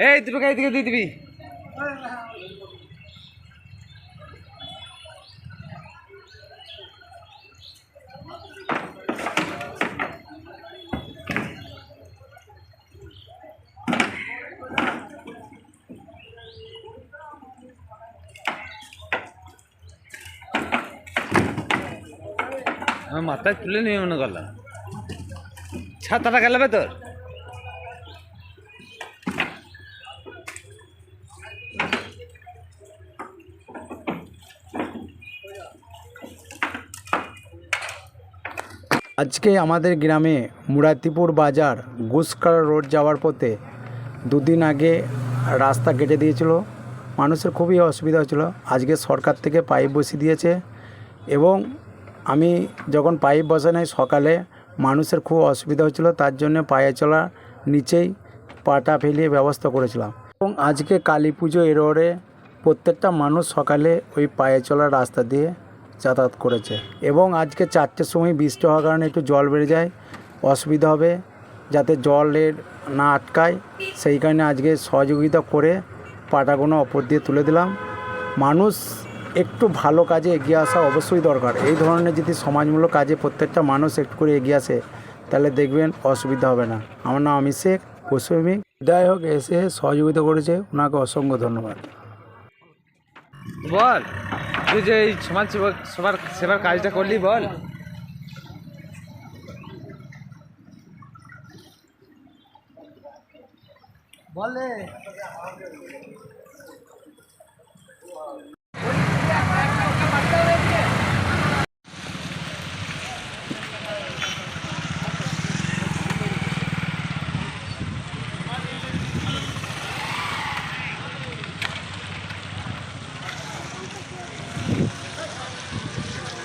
এই দুটো গাড়ি থেকে দিয়ে দিবি। আমার মাথায় তুলে নিয়ে মনে করলাম ছাতাটা গেল তোর। আজকে আমাদের গ্রামে মুরাতিপুর বাজার ঘুষকারা রোড যাওয়ার পথে দুদিন আগে রাস্তা কেটে দিয়েছিল, মানুষের খুবই অসুবিধা হচ্ছিল। আজকে সরকার থেকে পাইপ বসিয়ে দিয়েছে এবং আমি যখন পাইপ বসানো সকালে মানুষের খুব অসুবিধা হচ্ছিল, তার জন্য পায়ে চলা নিচেই পাটা ফেলিয়ে ব্যবস্থা করেছিলাম। এবং আজকে কালী পুজো এরোরে প্রত্যেকটা মানুষ সকালে ওই পায়ে চলার রাস্তা দিয়ে যাতায়াত করেছে এবং আজকে 4টের সময় বৃষ্টি হওয়ার কারণে একটু জল বেড়ে যায়, অসুবিধা হবে, যাতে জলের না আটকায় সেই কারণে আজকে সহযোগিতা করে পাটাগুলো ওপর দিয়ে তুলে দিলাম। মানুষ একটু ভালো কাজে এগিয়ে আসা অবশ্যই দরকার। এই ধরনের যদি সমাজমূলক কাজে প্রত্যেকটা মানুষ একটু করে এগিয়ে আসে তাহলে দেখবেন অসুবিধা হবে না। আমার নাম অমিত শেখ, পশুপ্রেমিক। যাই হোক, এসে সহযোগিতা করেছে, ওনাকে অসংখ্য ধন্যবাদ। বল তুই যে এই সমাজ সেবার কাজটা করলি, বল। বলে